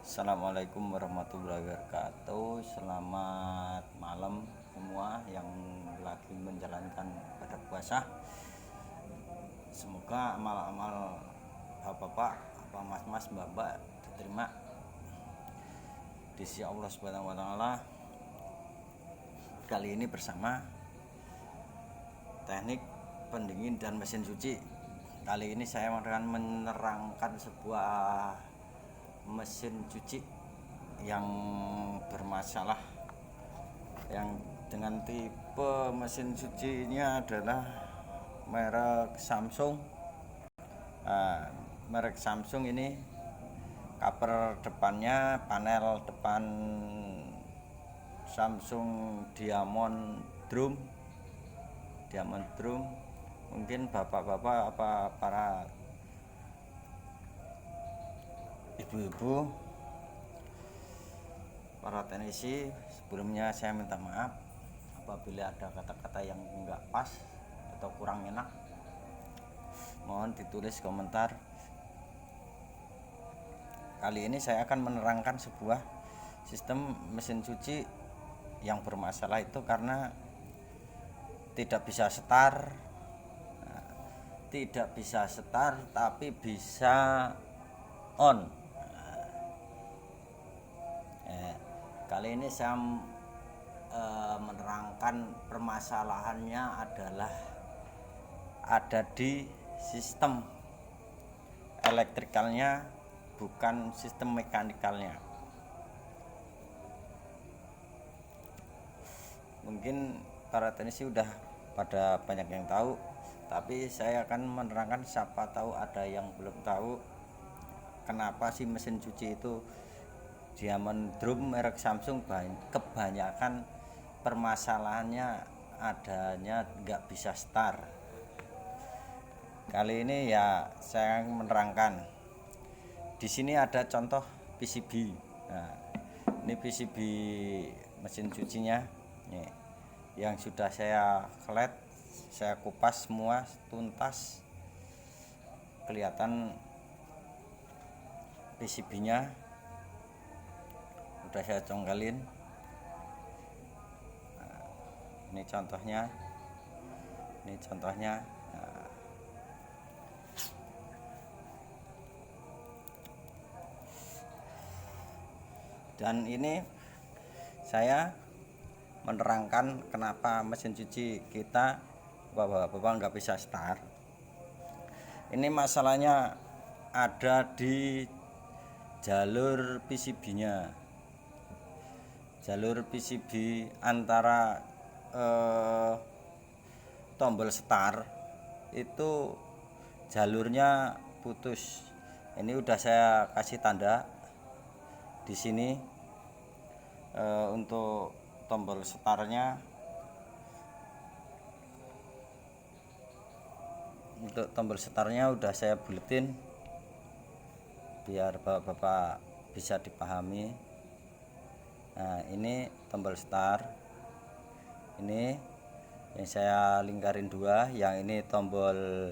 Assalamualaikum warahmatullahi wabarakatuh. Selamat malam semua yang lagi menjalankan ibadah puasa. Semoga amal-amal bapak-bapak, mas-mas, mbak-mbak diterima di sisi Allah Subhanahu wa taala. Kali ini bersama teknik pendingin dan mesin cuci. Kali ini saya akan menerangkan sebuah mesin cuci yang bermasalah, yang dengan tipe mesin cucinya adalah merek Samsung. Merek Samsung ini cover depannya, panel depan Samsung Diamond Drum. Mungkin bapak-bapak apa para ibu-ibu, para teknisi, sebelumnya saya minta maaf apabila ada kata-kata yang enggak pas atau kurang enak. Mohon ditulis komentar. Kali ini saya akan menerangkan sebuah sistem mesin cuci yang bermasalah itu karena tidak bisa start. Tidak bisa start tapi bisa on. Kali ini saya menerangkan permasalahannya adalah ada di sistem elektrikalnya, bukan sistem mekanikalnya. Mungkin para teknisi udah pada banyak yang tahu, tapi saya akan menerangkan, siapa tahu ada yang belum tahu kenapa sih mesin cuci itu Diamond Drum merek Samsung kebanyakan permasalahannya adanya nggak bisa start. Kali ini ya saya menerangkan. Di sini ada contoh PCB. Nah, ini PCB mesin cucinya. Nih, yang sudah saya kelet, saya kupas semua tuntas. Kelihatan PCB-nya udah saya congkelin. Nah, ini contohnya. Nah, dan ini saya menerangkan kenapa mesin cuci kita bapak-bapak nggak bisa start. Ini masalahnya ada di jalur PCB-nya. Jalur PCB antara tombol start itu jalurnya putus. Ini udah saya kasih tanda di sini untuk tombol startnya. Untuk tombol startnya udah saya buletin biar bapak-bapak bisa dipahami. Nah, ini tombol start, ini yang saya lingkarin dua, yang ini tombol,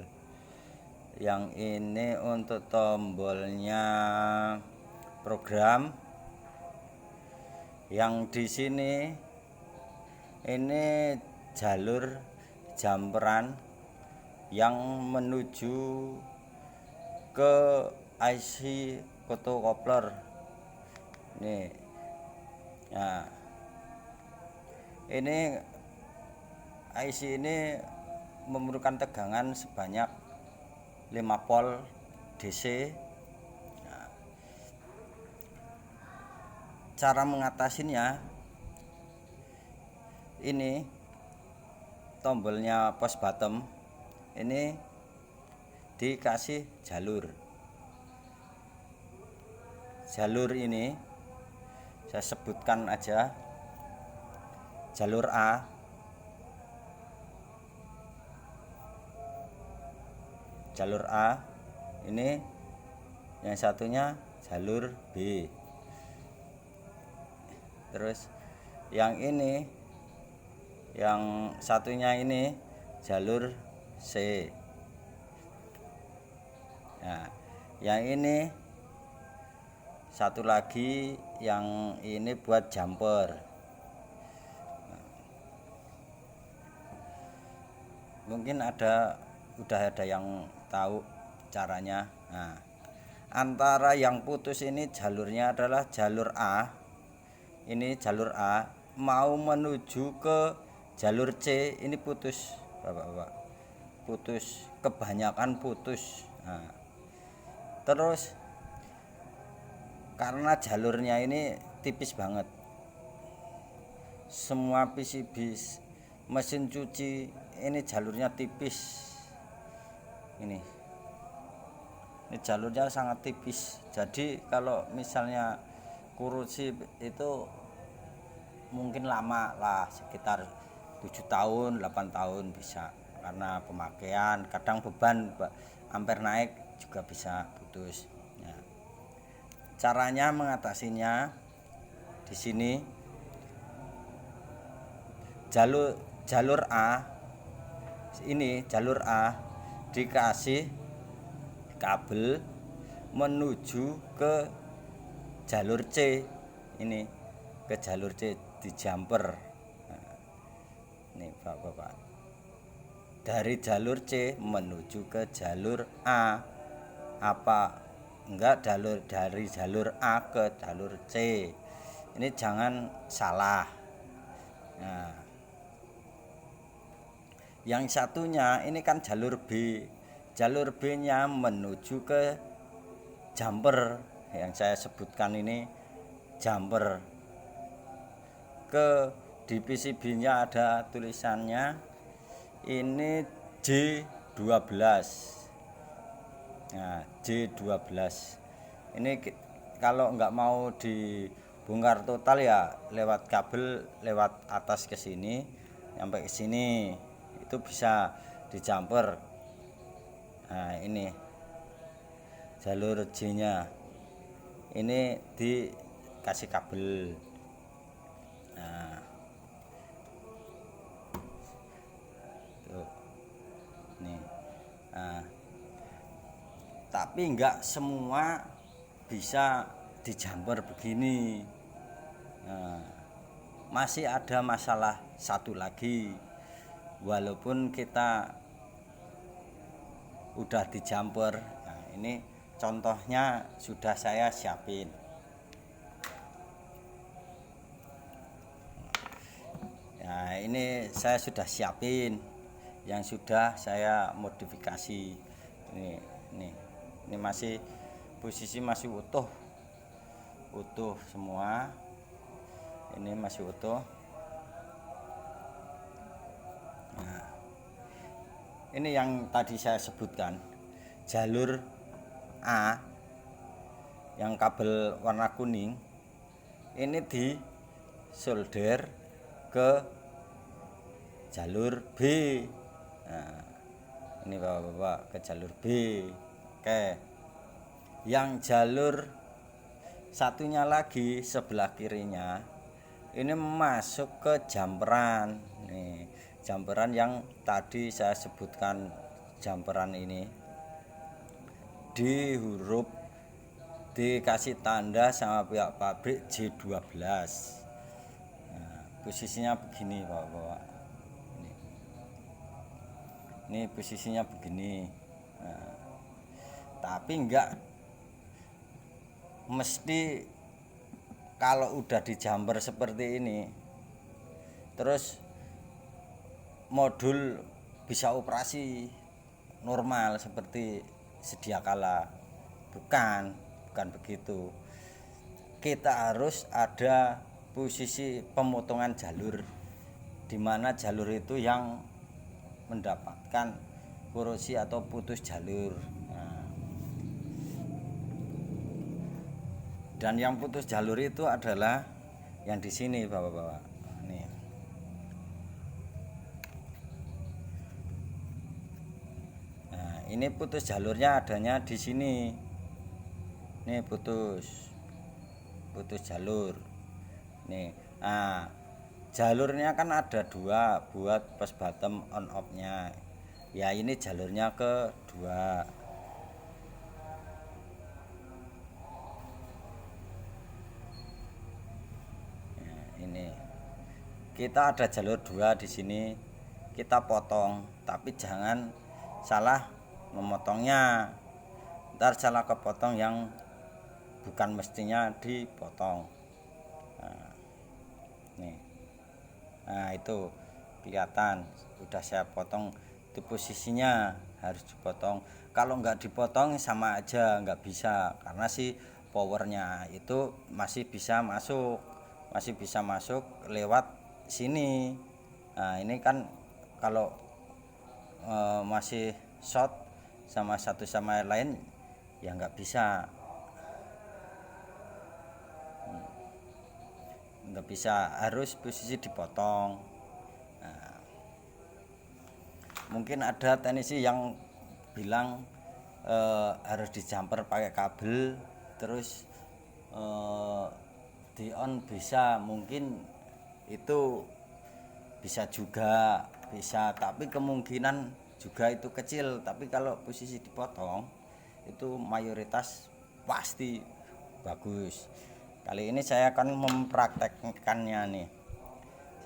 yang ini untuk tombolnya program. Yang di sini ini jalur jumperan yang menuju ke IC photocopler. Nih. Nah, ini IC ini memerlukan tegangan sebanyak 5 volt DC. Nah, cara mengatasinya, ini tombolnya push bottom ini dikasih jalur ini saya sebutkan aja, jalur A, ini yang satunya jalur B, terus yang ini, yang satunya ini jalur C. Nah, yang ini satu lagi yang ini buat jumper. Mungkin udah ada yang tahu caranya. Nah, antara yang putus ini jalurnya adalah jalur A. Ini jalur A mau menuju ke jalur C, ini putus, Bapak-bapak. Putus, kebanyakan putus. Nah, terus karena jalurnya ini tipis banget, semua PCB mesin cuci ini jalurnya tipis. Ini jalurnya sangat tipis. Jadi kalau misalnya kurusi itu mungkin lama lah, sekitar 7 tahun 8 tahun bisa, karena pemakaian, kadang beban ampere naik juga bisa putus. Nah, caranya mengatasinya di sini, jalur A ini, jalur A dikasih kabel menuju ke jalur C, ini ke jalur C di jumper. Nah, ini Bapak-bapak, dari jalur C menuju ke jalur A, apa enggak dari jalur A ke jalur C, ini jangan salah. Nah, yang satunya ini kan jalur B. Jalur B-nya menuju ke jumper. Yang saya sebutkan ini jumper. Ke di PCB-nya ada tulisannya ini J12. Nah, J12. Ini kalau nggak mau dibongkar total ya lewat kabel, lewat atas ke sini sampai ke sini, itu bisa dijumper. Nah, ini jalur J-nya ini dikasih kabel. Nah, tuh nih. Nah, tapi enggak semua bisa dijumper begini. Nah, masih ada masalah satu lagi. Walaupun kita udah dijumper, nah ini contohnya sudah saya siapin. Nah, ini saya sudah siapin yang sudah saya modifikasi. Ini masih posisi masih utuh semua. Ini masih utuh. Nah, ini yang tadi saya sebutkan, jalur A yang kabel warna kuning ini di solder ke jalur B. Nah, ini Bapak-bapak, ke jalur B. Oke, yang jalur satunya lagi sebelah kirinya ini masuk ke jumperan. Nih, jumperan yang tadi saya sebutkan, jumperan ini di huruf dikasih tanda sama pihak pabrik J12. Nah, posisinya begini Bapak-bapak. Ini posisinya begini. Nah, tapi enggak mesti kalau udah dijumper seperti ini terus modul bisa operasi normal seperti sedia kala. Bukan begitu. Kita harus ada posisi pemotongan jalur, di mana jalur itu yang mendapatkan korosi atau putus jalur. Nah, dan yang putus jalur itu adalah yang di sini Bapak-bapak. Nih. Nah, ini putus jalurnya adanya di sini. Nih putus jalur. Nih. Nah, jalurnya kan ada dua buat push bottom on off-nya. Ya, ini jalurnya kedua. kita ada jalur dua di sini, kita potong, tapi jangan salah memotongnya, ntar salah kepotong yang bukan mestinya dipotong. Nah, nih, nah itu kelihatan udah saya potong, itu posisinya harus dipotong. Kalau nggak dipotong sama aja nggak bisa, karena si powernya itu masih bisa masuk lewat sini. Nah ini kan kalau masih short sama satu sama lain ya nggak bisa, harus posisi dipotong. Nah, mungkin ada teknisi yang bilang harus dijumper pakai kabel terus di on, bisa, mungkin itu bisa juga, bisa, tapi kemungkinan juga itu kecil. Tapi kalau posisi dipotong itu mayoritas pasti bagus. Kali ini saya akan mempraktekkannya nih.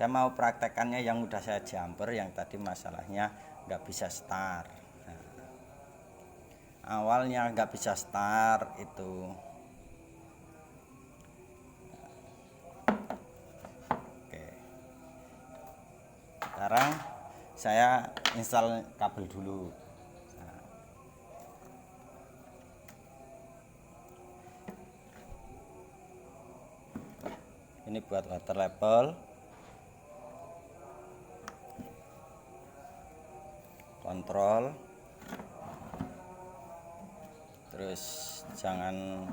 Saya mau praktekkannya yang udah saya jumper, yang tadi masalahnya nggak bisa start. Nah, awalnya nggak bisa start itu. Oke, sekarang saya install kabel dulu. Ini buat water level, kontrol, terus jangan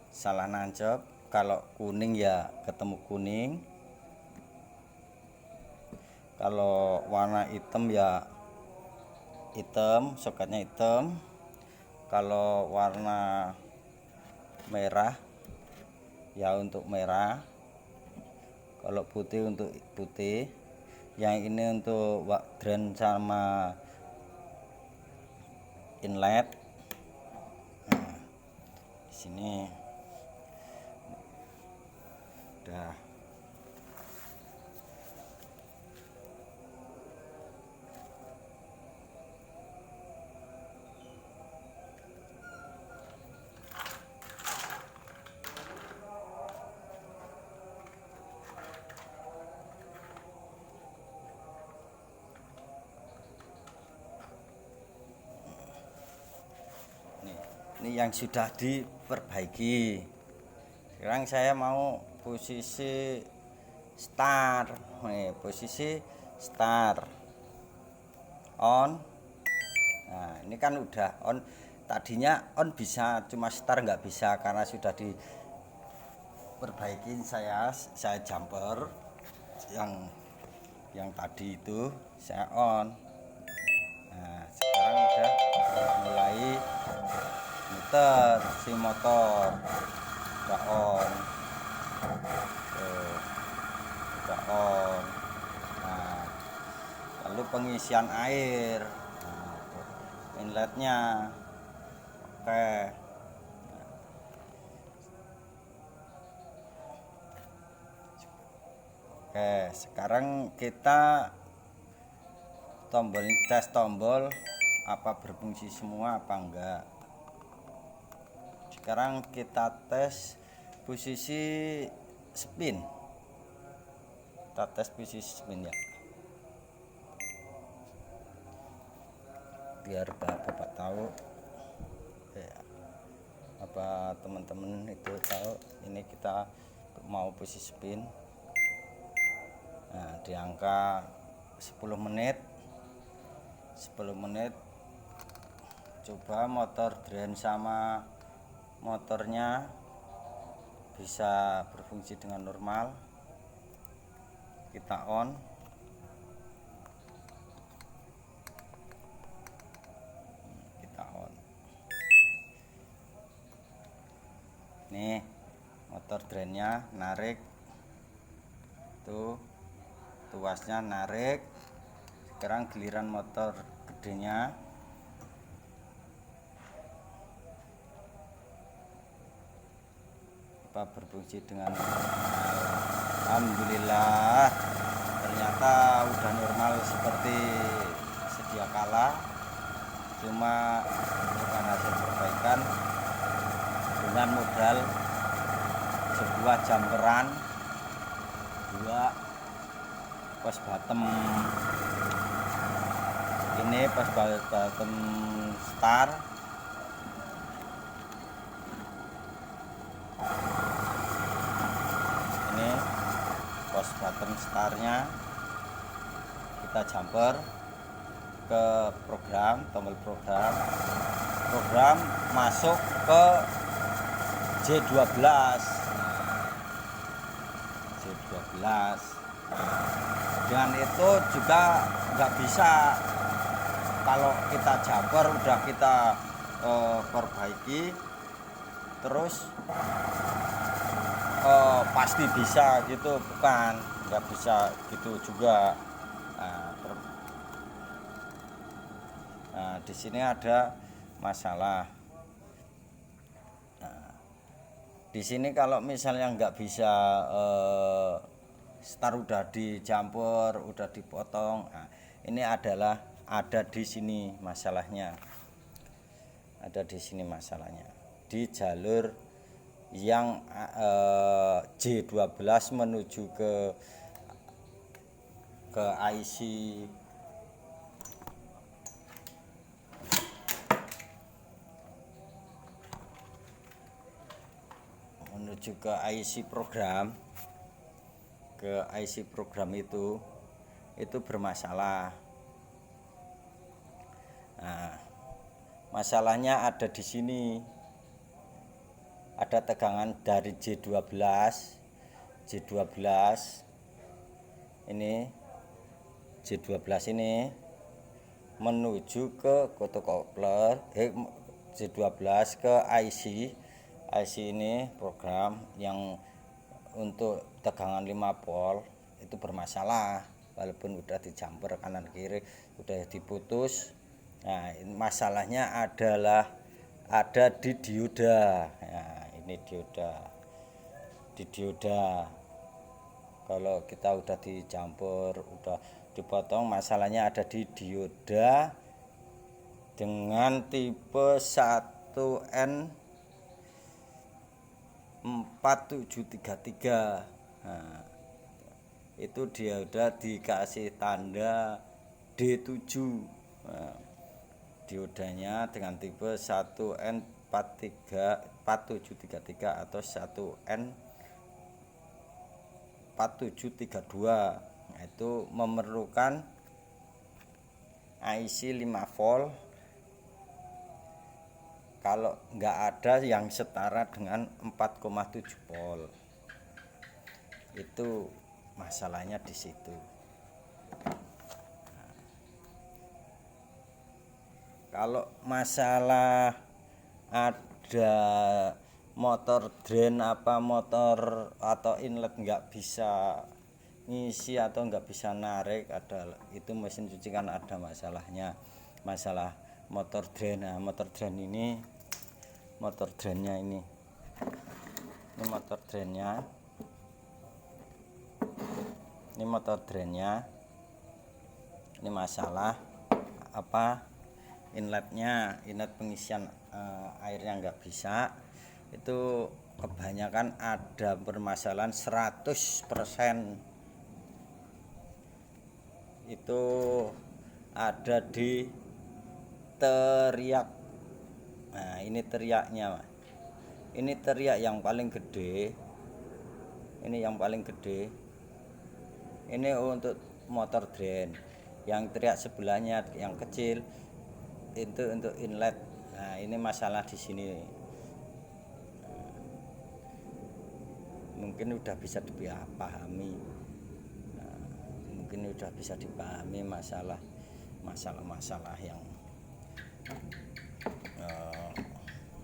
salah nancep. Kalau kuning ya ketemu kuning, kalau warna hitam ya hitam, soketnya hitam. Kalau warna merah ya untuk merah, kalau putih untuk putih. Yang ini untuk drain sama inlet. Nah, di sini udah. Ini yang sudah diperbaiki. Sekarang saya mau posisi start. Nih, posisi start on. Nah ini kan udah on. Tadinya on bisa, cuma start nggak bisa karena sudah diperbaiki. Saya jumper yang tadi itu saya on. Nah sekarang udah mulai muter si motor, udah on. Tuh, udah on. Nah lalu pengisian air, nah, inletnya oke. Oke, sekarang kita tes tombol apa berfungsi semua apa enggak. Sekarang kita tes posisi spin. Kita tes posisi spin ya, biar bapak tahu ya, apa teman-teman itu tahu ini kita mau posisi spin. Nah di angka 10 menit coba motor drain sama motornya bisa berfungsi dengan normal. Kita on. Nih motor drainnya narik, tuh tuasnya narik. Sekarang giliran motor gedenya. Apa berfungsi dengan alhamdulillah. ternyata udah normal seperti sedia kala, cuma dengan hasil perbaikan dengan modal sebuah jumperan, 2 post bottom ini, post bottom star, ini post bottom starnya kita jumper ke program, tombol program masuk ke J12. Dengan itu juga nggak bisa, kalau kita jumper udah kita perbaiki terus pasti bisa gitu, bukan, nggak bisa gitu juga. Nah, di sini ada masalah. Nah, di sini kalau misalnya nggak bisa star udah dicampur, udah dipotong, nah, ini adalah ada di sini masalahnya. Ada di sini masalahnya. Di jalur yang J12 menuju ke IC program, ke IC program itu bermasalah. Nah, masalahnya ada di sini. Ada tegangan dari J12 ini, J12 ini menuju ke photocopler, J12 ke IC ini program yang untuk tegangan 5 volt itu bermasalah, walaupun udah dijumper kanan kiri udah diputus. Nah, masalahnya adalah ada di dioda. Nah, ini di dioda kalau kita udah dicampur, udah dipotong, masalahnya ada di dioda dengan tipe 1N 4733. Nah, itu dioda dikasih tanda D7. Nah, diodanya dengan tipe 1N4733 atau 1N4732. Nah, itu memerlukan IC 5 volt. Kalau nggak ada yang setara dengan 4,7 volt, itu masalahnya di situ. Nah, kalau masalah ada motor drain motor atau inlet nggak bisa ngisi atau nggak bisa narik, ada itu mesin cuci kan ada masalahnya, masalah motor drain. Nah, motor drainnya ini motor drainnya ini masalah inlet pengisian airnya nggak bisa. Itu kebanyakan ada permasalahan 100%. Itu ada di teriak. Nah, ini teriaknya, ini teriak yang paling gede, ini untuk motor drain. Yang teriak sebelahnya yang kecil itu untuk inlet. Nah, ini masalah di sini. Mungkin udah bisa dipahami. Nah, mungkin udah bisa dipahami masalah yang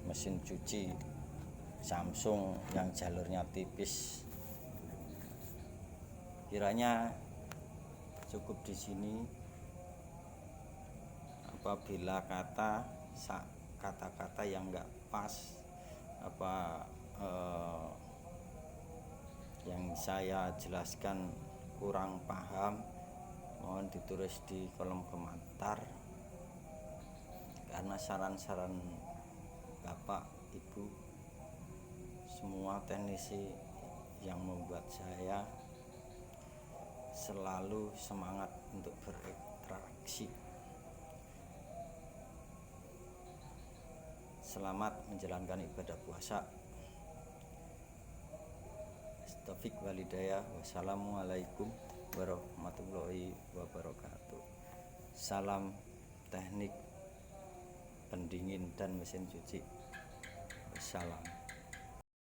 mesin cuci Samsung yang jalurnya tipis. Kiranya cukup di sini. Apabila kata-kata yang enggak pas yang saya jelaskan kurang paham mohon ditulis di kolom komentar, karena saran-saran Bapak Ibu semua teknisi yang membuat saya selalu semangat untuk berinteraksi. Selamat menjalankan ibadah puasa. Taufik walidayah. Wassalamualaikum warahmatullahi wabarakatuh. Salam teknik pendingin dan mesin cuci. Wassalam.